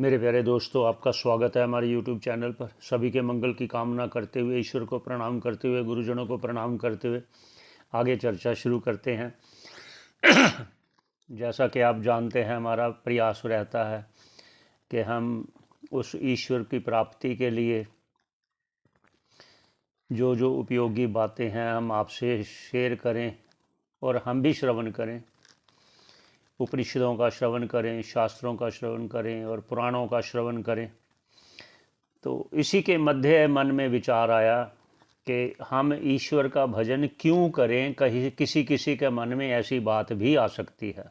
मेरे प्यारे दोस्तों, आपका स्वागत है हमारे YouTube चैनल पर। सभी के मंगल की कामना करते हुए, ईश्वर को प्रणाम करते हुए, गुरुजनों को प्रणाम करते हुए आगे चर्चा शुरू करते हैं। जैसा कि आप जानते हैं, हमारा प्रयास रहता है कि हम उस ईश्वर की प्राप्ति के लिए जो जो उपयोगी बातें हैं हम आपसे शेयर करें और हम भी श्रवण करें। उपनिषदों का श्रवण करें, शास्त्रों का श्रवण करें और पुराणों का श्रवण करें। तो इसी के मध्य मन में विचार आया कि हम ईश्वर का भजन क्यों करें। कहीं किसी किसी के मन में ऐसी बात भी आ सकती है।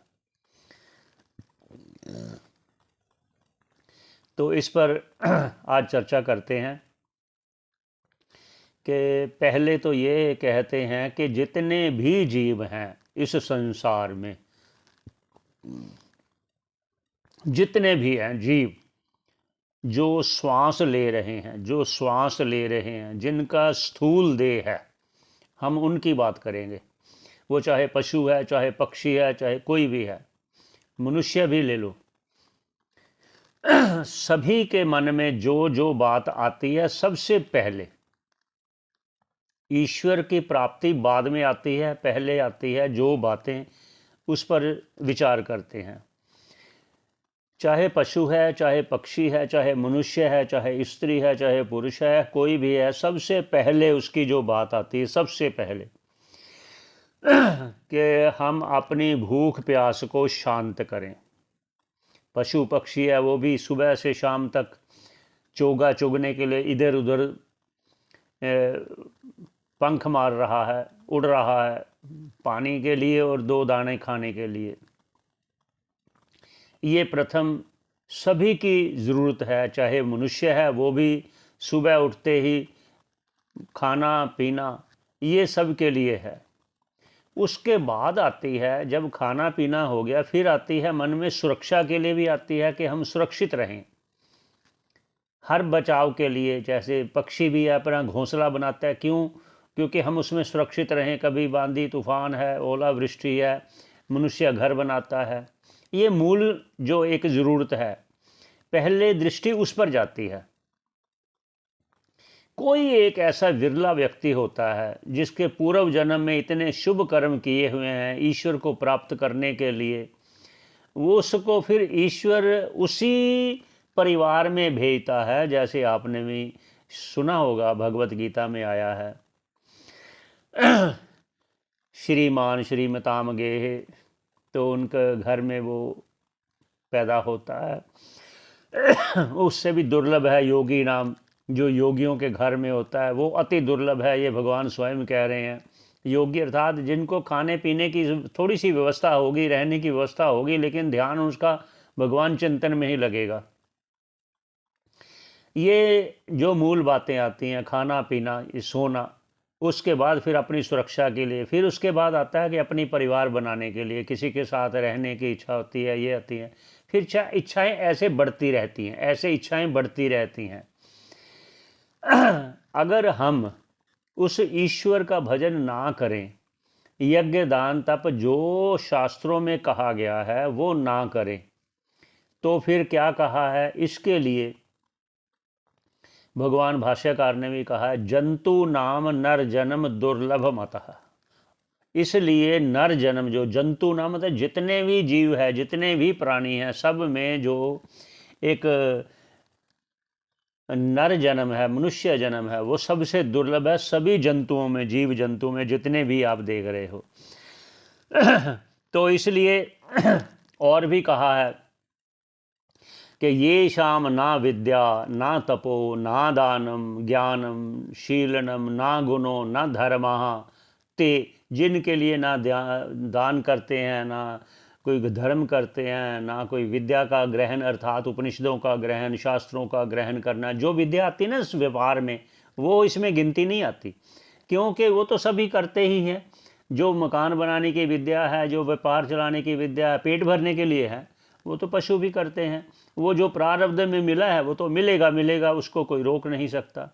तो इस पर आज चर्चा करते हैं कि पहले तो ये कहते हैं कि जितने भी जीव हैं इस संसार में, जितने भी हैं जीव जो श्वास ले रहे हैं, जिनका स्थूल देह है, हम उनकी बात करेंगे। वो चाहे पशु है, चाहे पक्षी है, चाहे कोई भी है, मनुष्य भी ले लो। सभी के मन में जो जो बात आती है, सबसे पहले ईश्वर की प्राप्ति बाद में आती है, पहले आती है जो बातें, उस पर विचार करते हैं। चाहे पशु है, चाहे पक्षी है, चाहे मनुष्य है, चाहे स्त्री है, चाहे पुरुष है, कोई भी है, सबसे पहले उसकी जो बात आती है, सबसे पहले कि हम अपनी भूख प्यास को शांत करें। पशु पक्षी है, वो भी सुबह से शाम तक चोगा चुगने के लिए इधर उधर पंख मार रहा है, उड़ रहा है, पानी के लिए और दो दाने खाने के लिए। ये प्रथम सभी की ज़रूरत है। चाहे मनुष्य है, वो भी सुबह उठते ही खाना पीना, ये सब के लिए है। उसके बाद आती है, जब खाना पीना हो गया, फिर आती है मन में सुरक्षा के लिए भी आती है कि हम सुरक्षित रहें। हर बचाव के लिए, जैसे पक्षी भी अपना घोंसला बनाता है, क्यों? क्योंकि हम उसमें सुरक्षित रहें। कभी आंधी तूफान है, ओलावृष्टि है, मनुष्य घर बनाता है। ये मूल जो एक ज़रूरत है, पहले दृष्टि उस पर जाती है। कोई एक ऐसा विरला व्यक्ति होता है जिसके पूर्व जन्म में इतने शुभ कर्म किए हुए हैं ईश्वर को प्राप्त करने के लिए, वो उसको फिर ईश्वर उसी परिवार में भेजता है। जैसे आपने भी सुना होगा, भगवत गीता में आया है, श्रीमान श्रीमताम गेह, तो उनके घर में वो पैदा होता है। उससे भी दुर्लभ है योगी नाम, जो योगियों के घर में होता है वो अति दुर्लभ है। ये भगवान स्वयं कह रहे हैं। योगी अर्थात जिनको खाने पीने की थोड़ी सी व्यवस्था होगी, रहने की व्यवस्था होगी, लेकिन ध्यान उसका भगवान चिंतन में ही लगेगा। ये जो मूल बातें आती हैं, खाना पीना, सोना, उसके बाद फिर अपनी सुरक्षा के लिए, फिर उसके बाद आता है कि अपनी परिवार बनाने के लिए किसी के साथ रहने की इच्छा होती है, ये आती है। फिर इच्छाएं ऐसे बढ़ती रहती हैं, ऐसे इच्छाएं बढ़ती रहती हैं। अगर हम उस ईश्वर का भजन ना करें, यज्ञ दान तप जो शास्त्रों में कहा गया है वो ना करें, तो फिर क्या कहा है इसके लिए? भगवान भाष्यकार ने भी कहा है, जंतु नाम नर जन्म दुर्लभ मतः। इसलिए नर जन्म, जो जंतु नाम मतलब जितने भी जीव है, जितने भी प्राणी हैं, सब में जो एक नर जन्म है, मनुष्य जन्म है, वो सबसे दुर्लभ है। सभी जंतुओं में, जीव जंतु में जितने भी आप देख रहे हो। तो इसलिए और भी कहा है कि ये शाम ना विद्या ना तपो ना दानम ज्ञानम शीलनम ना गुणो ना धर्मः ते, जिनके लिए ना दान करते हैं, ना कोई धर्म करते हैं, ना कोई विद्या का ग्रहण अर्थात उपनिषदों का ग्रहण, शास्त्रों का ग्रहण करना। जो विद्या आती है ना इस व्यवहार में, वो इसमें गिनती नहीं आती, क्योंकि वो तो सभी करते ही हैं। जो मकान बनाने की विद्या है, जो व्यापार चलाने की विद्या है, पेट भरने के लिए है, वो तो पशु भी करते हैं। वो जो प्रारब्ध में मिला है वो तो मिलेगा मिलेगा, उसको कोई रोक नहीं सकता।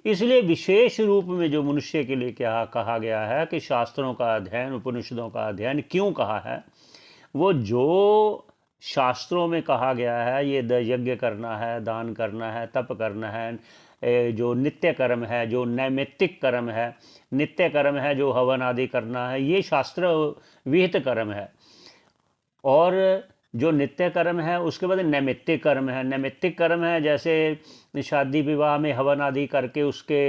इसलिए विशेष रूप में जो मनुष्य के लिए क्या कहा गया है कि शास्त्रों का अध्ययन, उपनिषदों का अध्ययन क्यों कहा है, वो जो शास्त्रों में कहा गया है ये यज्ञ करना है, दान करना है, तप करना है, जो नित्य कर्म है, जो नैमित्तिक कर्म है, नित्य कर्म है जो हवन आदि करना है, ये शास्त्र विहित कर्म है। और जो नित्य कर्म है उसके बाद नैमित्तिक कर्म है। नैमित्तिक कर्म है जैसे शादी विवाह में हवन आदि करके उसके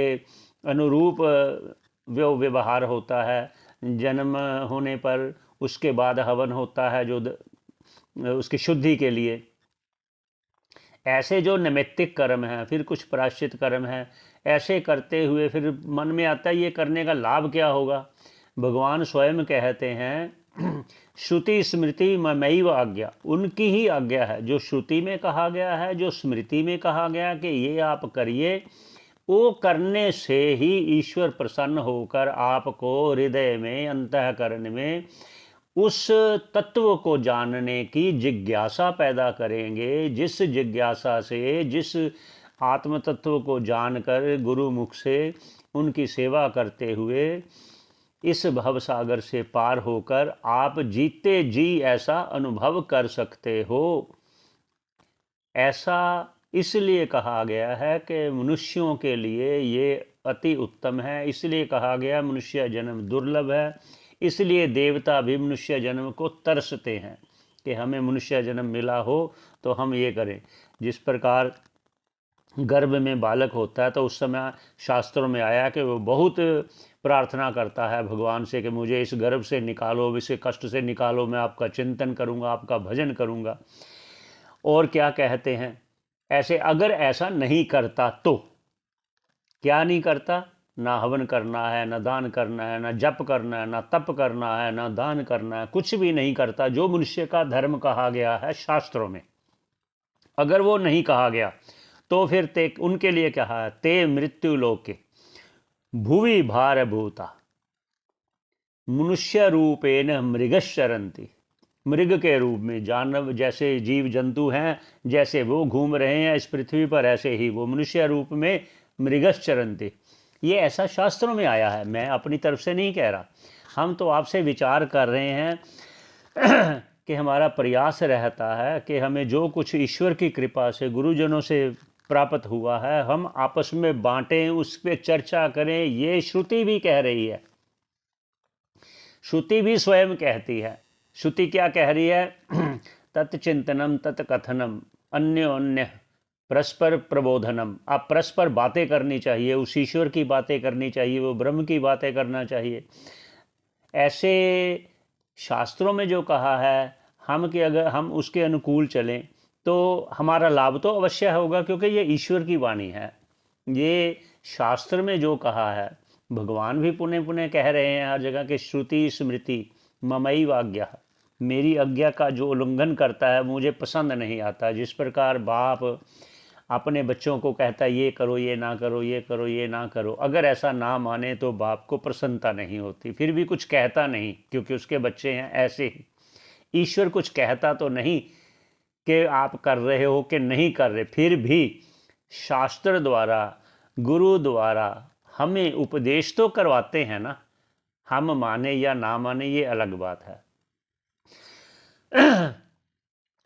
अनुरूप व्यवहार होता है। जन्म होने पर उसके बाद हवन होता है जो उसकी शुद्धि के लिए। ऐसे जो नैमित्तिक कर्म हैं, फिर कुछ प्रायश्चित कर्म हैं, ऐसे करते हुए फिर मन में आता है ये करने का लाभ क्या होगा। भगवान स्वयं कहते हैं श्रुति स्मृति ममैव आज्ञा, उनकी ही आज्ञा है। जो श्रुति में कहा गया है, जो स्मृति में कहा गया कि ये आप करिए, वो करने से ही ईश्वर प्रसन्न होकर आपको हृदय में, अंतःकरण में उस तत्व को जानने की जिज्ञासा पैदा करेंगे। जिस जिज्ञासा से, जिस आत्म तत्व को जानकर गुरुमुख से उनकी सेवा करते हुए इस भवसागर से पार होकर आप जीते जी ऐसा अनुभव कर सकते हो। ऐसा इसलिए कहा गया है कि मनुष्यों के लिए ये अति उत्तम है। इसलिए कहा गया मनुष्य जन्म दुर्लभ है। इसलिए देवता भी मनुष्य जन्म को तरसते हैं कि हमें मनुष्य जन्म मिला हो तो हम ये करें। जिस प्रकार गर्भ में बालक होता है तो उस समय शास्त्रों में आया कि वो बहुत प्रार्थना करता है भगवान से कि मुझे इस गर्भ से निकालो, इस कष्ट से निकालो, मैं आपका चिंतन करूँगा, आपका भजन करूँगा। और क्या कहते हैं, ऐसे अगर ऐसा नहीं करता तो क्या नहीं करता, ना हवन करना है, ना दान करना है, ना जप करना है, ना तप करना है, ना दान करना है, कुछ भी नहीं करता जो मनुष्य का धर्म कहा गया है शास्त्रों में। अगर वो नहीं कहा गया तो फिर ते उनके लिए क्या है, ते मृत्यु लोके भुवि भारभूता मनुष्य रूपेण मृगशरंती। मृग के रूप में, जानव जैसे जीव जंतु हैं, जैसे वो घूम रहे हैं इस पृथ्वी पर, ऐसे ही वो मनुष्य रूप में मृगश्चरंती। ये ऐसा शास्त्रों में आया है, मैं अपनी तरफ से नहीं कह रहा। हम तो आपसे विचार कर रहे हैं कि हमारा प्रयास रहता है कि हमें जो कुछ ईश्वर की कृपा से, गुरुजनों से प्राप्त हुआ है, हम आपस में बांटें, उस पर चर्चा करें। ये श्रुति भी कह रही है, श्रुति भी स्वयं कहती है। श्रुति क्या कह रही है, तत्चिंतनम तत्कथनम अन्योन्य परस्पर प्रबोधनम। आप परस्पर बातें करनी चाहिए, उस ईश्वर की बातें करनी चाहिए, वो ब्रह्म की बातें करना चाहिए। ऐसे शास्त्रों में जो कहा है हम कि अगर हम उसके अनुकूल चलें तो हमारा लाभ तो अवश्य होगा, क्योंकि ये ईश्वर की वाणी है। ये शास्त्र में जो कहा है, भगवान भी पुनः पुनः कह रहे हैं हर जगह कि श्रुति स्मृति ममैव आज्ञा, मेरी आज्ञा का जो उल्लंघन करता है मुझे पसंद नहीं आता। जिस प्रकार बाप अपने बच्चों को कहता है ये करो, ये ना करो, ये करो, ये ना करो, अगर ऐसा ना माने तो बाप को प्रसन्नता नहीं होती, फिर भी कुछ कहता नहीं क्योंकि उसके बच्चे हैं। ऐसे ही ईश्वर कुछ कहता तो नहीं कि आप कर रहे हो कि नहीं कर रहे, फिर भी शास्त्र द्वारा, गुरु द्वारा हमें उपदेश तो करवाते हैं ना। हम माने या ना माने ये अलग बात है।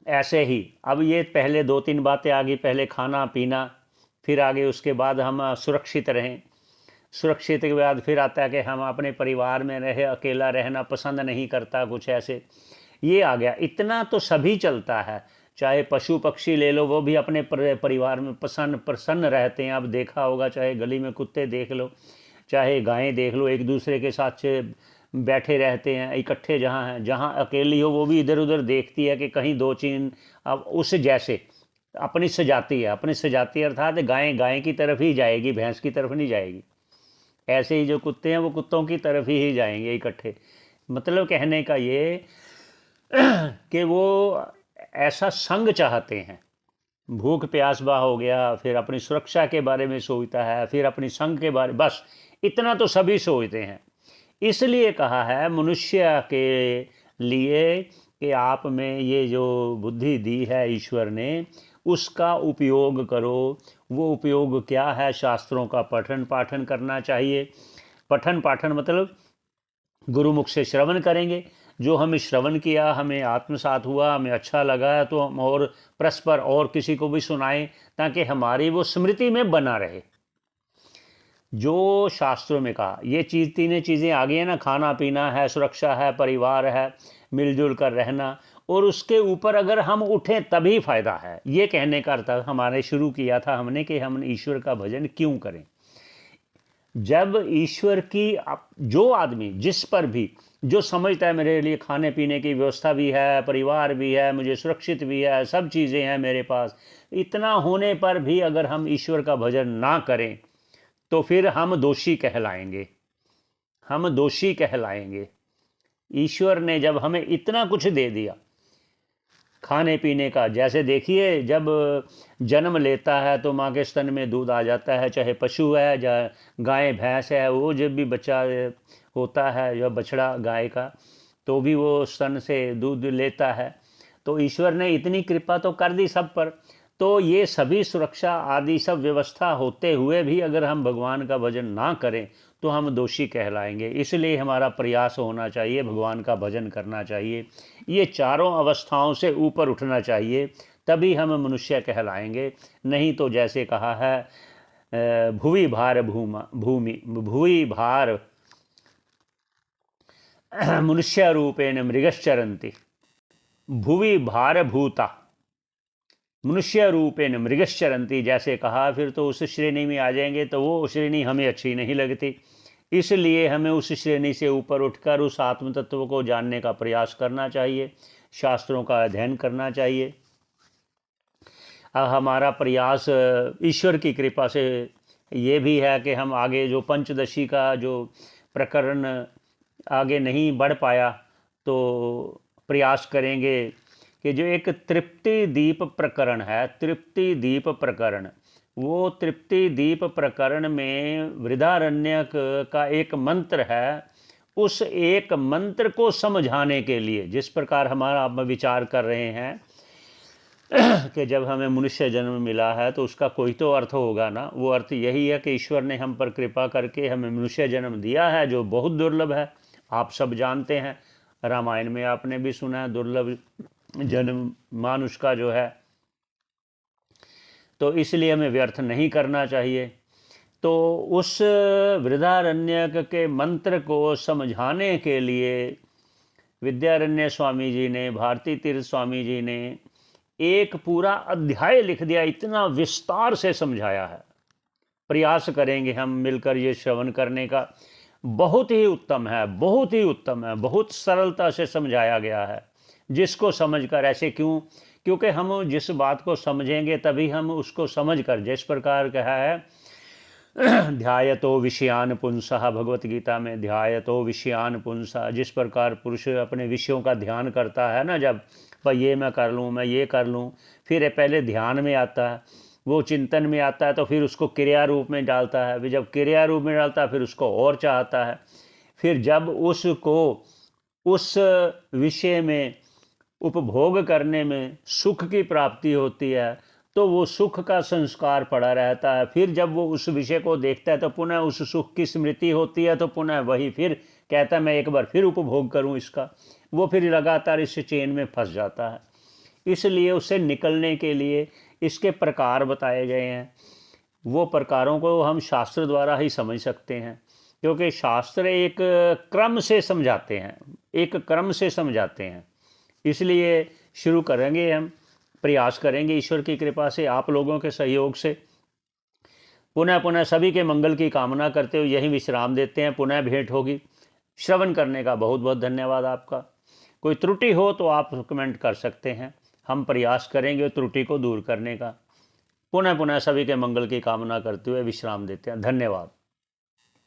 ऐसे ही अब ये पहले 2-3 बातें आ गई, पहले खाना पीना, फिर आगे उसके बाद हम सुरक्षित रहें। सुरक्षित के बाद फिर आता है कि हम अपने परिवार में रहे, अकेला रहना पसंद नहीं करता, कुछ ऐसे ये आ गया। इतना तो सभी चलता है, चाहे पशु पक्षी ले लो, वो भी अपने परिवार में प्रसन्न रहते हैं। आप देखा होगा, चाहे गली में कुत्ते देख लो, चाहे गायें देख लो, एक दूसरे के साथ बैठे रहते हैं इकट्ठे। जहाँ हैं, जहाँ अकेली हो वो भी इधर उधर देखती है कि कहीं 2-3 अब उस जैसे अपनी सजाती है, अपनी सजाती अर्थात गायें गाय की तरफ ही जाएगी, भैंस की तरफ नहीं जाएगी। ऐसे ही जो कुत्ते हैं वो कुत्तों की तरफ ही जाएंगे इकट्ठे। मतलब कहने का ये कि वो ऐसा संग चाहते हैं। भूख प्यास बा हो गया, फिर अपनी सुरक्षा के बारे में सोचता है, फिर अपनी संग के बारे, बस इतना तो सभी सोचते हैं। इसलिए कहा है मनुष्य के लिए कि आप में ये जो बुद्धि दी है ईश्वर ने, उसका उपयोग करो। वो उपयोग क्या है, शास्त्रों का पठन पाठन करना चाहिए। पठन पाठन मतलब गुरुमुख से श्रवण करेंगे, जो हमें श्रवण किया, हमें आत्मसात हुआ, हमें अच्छा लगा, तो हम और परस्पर और किसी को भी सुनाएं, ताकि हमारी वो स्मृति में बना रहे। जो शास्त्रों में कहा, ये तीनों चीज़ें आ गई हैं ना, खाना पीना है, सुरक्षा है, परिवार है, मिलजुल कर रहना, और उसके ऊपर अगर हम उठें तभी फायदा है। ये कहने का अर्थ हमारे शुरू किया था हमने कि हम ईश्वर का भजन क्यों करें। जब ईश्वर की जो आदमी जिस पर भी जो समझता है मेरे लिए खाने पीने की व्यवस्था भी है, परिवार भी है, मुझे सुरक्षित भी है, सब चीज़ें हैं मेरे पास, इतना होने पर भी अगर हम ईश्वर का भजन ना करें तो फिर हम दोषी कहलाएंगे, हम दोषी कहलाएंगे। ईश्वर ने जब हमें इतना कुछ दे दिया खाने पीने का, जैसे देखिए जब जन्म लेता है तो माँ के स्तन में दूध आ जाता है, चाहे पशु है चाहे गाय भैंस है, वो जब भी बच्चा होता है या बछड़ा गाय का, तो भी वो स्तन से दूध लेता है। तो ईश्वर ने इतनी कृपा तो कर दी सब पर। तो ये सभी सुरक्षा आदि सब व्यवस्था होते हुए भी अगर हम भगवान का भजन ना करें तो हम दोषी कहलाएंगे। इसलिए हमारा प्रयास होना चाहिए, भगवान का भजन करना चाहिए, ये चारों अवस्थाओं से ऊपर उठना चाहिए, तभी हम मनुष्य कहलाएंगे। नहीं तो जैसे कहा है भुवि भार भूमि भुवि भार मनुष्य रूपेण मृगश्चरन्ति, भुवि भार भूता मनुष्य रूपेण मृगश्चरन्ति, जैसे कहा, फिर तो उस श्रेणी में आ जाएंगे, तो वो श्रेणी हमें अच्छी नहीं लगती। इसलिए हमें उस श्रेणी से ऊपर उठकर उस आत्म तत्व को जानने का प्रयास करना चाहिए, शास्त्रों का अध्ययन करना चाहिए। हमारा प्रयास ईश्वर की कृपा से ये भी है कि हम आगे जो पंचदशी का जो प्रकरण आगे नहीं बढ़ पाया, तो प्रयास करेंगे कि जो एक तृप्ति दीप प्रकरण है, तृप्ति दीप प्रकरण, वो तृप्ति दीप प्रकरण में वृदारण्यक का एक मंत्र है, उस एक मंत्र को समझाने के लिए जिस प्रकार हमारा आप विचार कर रहे हैं कि जब हमें मनुष्य जन्म मिला है तो उसका कोई तो अर्थ होगा ना। वो अर्थ यही है कि ईश्वर ने हम पर कृपा करके हमें मनुष्य जन्म दिया है, जो बहुत दुर्लभ है। आप सब जानते हैं, रामायण में आपने भी सुना है, दुर्लभ जन्म मानुष का जो है, तो इसलिए हमें व्यर्थ नहीं करना चाहिए। तो उस वृदारण्यक के मंत्र को समझाने के लिए विद्यारण्य स्वामी जी ने, भारती तीर्थ स्वामी जी ने एक पूरा अध्याय लिख दिया, इतना विस्तार से समझाया है। प्रयास करेंगे हम मिलकर ये श्रवण करने का। बहुत ही उत्तम है, बहुत ही उत्तम है, बहुत सरलता से समझाया गया है, जिसको समझकर ऐसे क्यों, क्योंकि हम जिस बात को समझेंगे तभी हम उसको समझकर, जिस प्रकार कहा है ध्यायतो विषयान पुंसः, भगवत गीता में ध्यायतो विषयान पुंसः, जिस प्रकार पुरुष अपने विषयों का ध्यान करता है ना, जब भाई ये मैं कर लूँ, मैं ये कर लूँ, फिर पहले ध्यान में आता है, वो चिंतन में आता है, तो फिर उसको क्रिया रूप में डालता है, फिर जब क्रिया रूप में डालता है फिर उसको और चाहता है, फिर जब उसको उस विषय में उपभोग करने में सुख की प्राप्ति होती है तो वो सुख का संस्कार पड़ा रहता है। फिर जब वो उस विषय को देखता है तो पुनः उस सुख की स्मृति होती है, तो पुनः वही फिर कहता है मैं एक बार फिर उपभोग करूं इसका। वो फिर लगातार इस चेन में फंस जाता है। इसलिए उससे निकलने के लिए इसके प्रकार बताए गए हैं। वो प्रकारों को हम शास्त्र द्वारा ही समझ सकते हैं, क्योंकि शास्त्र एक क्रम से समझाते हैं, एक क्रम से समझाते हैं। इसलिए शुरू करेंगे, हम प्रयास करेंगे ईश्वर की कृपा से, आप लोगों के सहयोग से। पुनः पुनः सभी के मंगल की कामना करते हुए यही विश्राम देते हैं। पुनः भेंट होगी। श्रवण करने का बहुत बहुत धन्यवाद आपका। कोई त्रुटि हो तो आप कमेंट कर सकते हैं, हम प्रयास करेंगे त्रुटि को दूर करने का। पुनः पुनः सभी के मंगल की कामना करते हुए विश्राम देते हैं। धन्यवाद।